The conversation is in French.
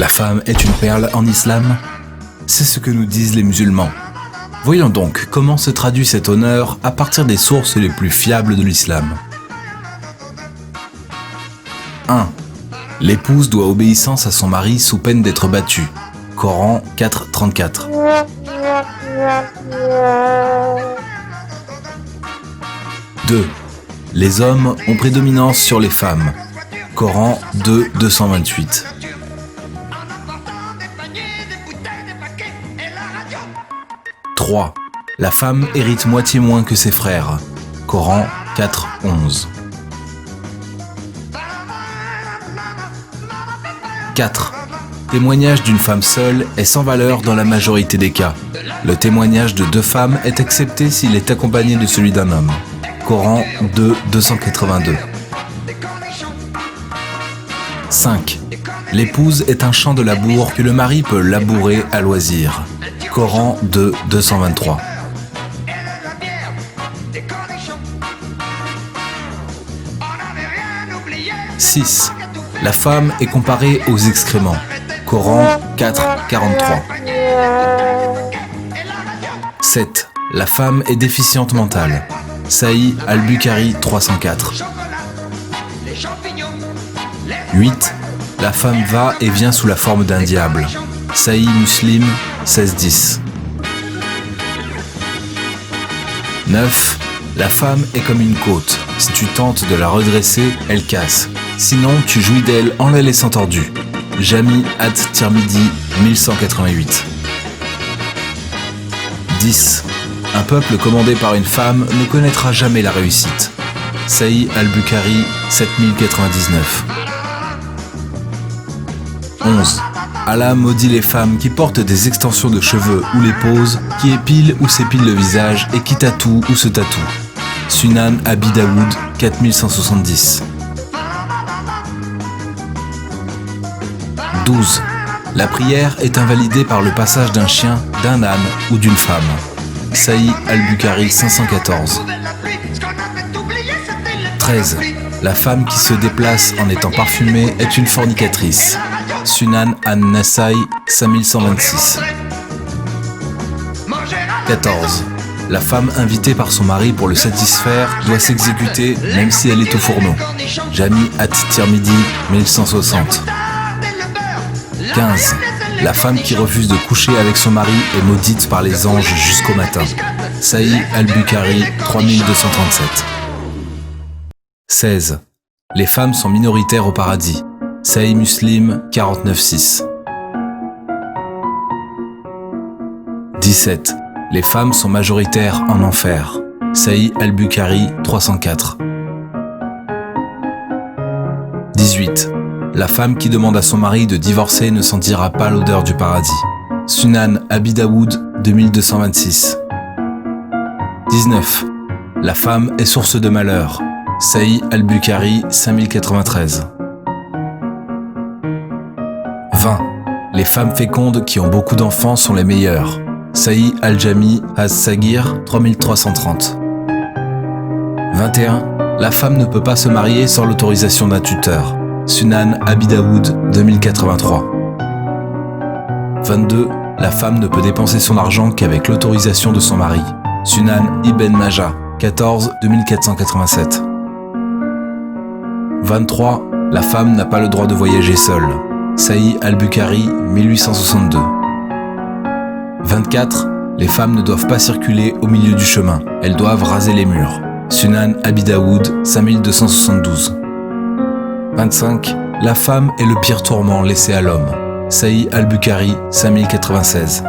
La femme est une perle en islam? C'est ce que nous disent les musulmans. Voyons donc comment se traduit cet honneur à partir des sources les plus fiables de l'islam. 1. L'épouse doit obéissance à son mari sous peine d'être battue. Coran 4.34. 2. Les hommes ont prédominance sur les femmes. Coran 2.228. 3. La femme hérite moitié moins que ses frères. Coran 4.11. 4. Témoignage d'une femme seule est sans valeur dans la majorité des cas. Le témoignage de 2 femmes est accepté s'il est accompagné de celui d'un homme. Coran 2.282. 5. L'épouse est un champ de labour que le mari peut labourer à loisir. Coran 2.223. 6. La femme est comparée aux excréments. Coran 4.43. 7. La femme est déficiente mentale. Sahih al-Bukhari 304. 8. La femme va et vient sous la forme d'un diable. Sahih Muslim 1610. 9. La femme est comme une côte. Si tu tentes de la redresser, elle casse. Sinon, tu jouis d'elle en la laissant tordue. Jami at-Tirmidhi 1188. 10. Un peuple commandé par une femme ne connaîtra jamais la réussite. Sahih al-Bukhari 7099. 11. Allah maudit les femmes qui portent des extensions de cheveux ou les posent, qui épilent ou s'épilent le visage et qui tatouent ou se tatouent. Sunan Abi Daoud 4170. 12. La prière est invalidée par le passage d'un chien, d'un âne ou d'une femme. Sahih al-Bukhari 514. 13. La femme qui se déplace en étant parfumée est une fornicatrice. Sunan an-Nasa'i 5126. 14. La femme invitée par son mari pour le satisfaire doit s'exécuter même si elle est au fourneau. Jami at-Tirmidhi 1160. 15. La femme qui refuse de coucher avec son mari est maudite par les anges jusqu'au matin. Sahih al-Bukhari 3237. 16. Les femmes sont minoritaires au paradis. Sahih Muslim 49.6. 17. Les femmes sont majoritaires en enfer. Sahih al-Bukhari 304. 18. La femme qui demande à son mari de divorcer ne sentira pas l'odeur du paradis. Sunan Abi Daoud 2226. 19. La femme est source de malheur. Sahih al-Bukhari 5093. 20. Les femmes fécondes qui ont beaucoup d'enfants sont les meilleures. Sahih al-Jami as-Sagir 3330. 21. La femme ne peut pas se marier sans l'autorisation d'un tuteur. Sunan Abi Daoud 2083. 22. La femme ne peut dépenser son argent qu'avec l'autorisation de son mari. Sunan Ibn Majah 14 2487. 23. La femme n'a pas le droit de voyager seule. Sahih al-Bukhari 1862. 24. Les femmes ne doivent pas circuler au milieu du chemin. Elles doivent raser les murs. Sunan Abi Daoud 5272. 25. La femme est le pire tourment laissé à l'homme. Sahih al-Bukhari 5096.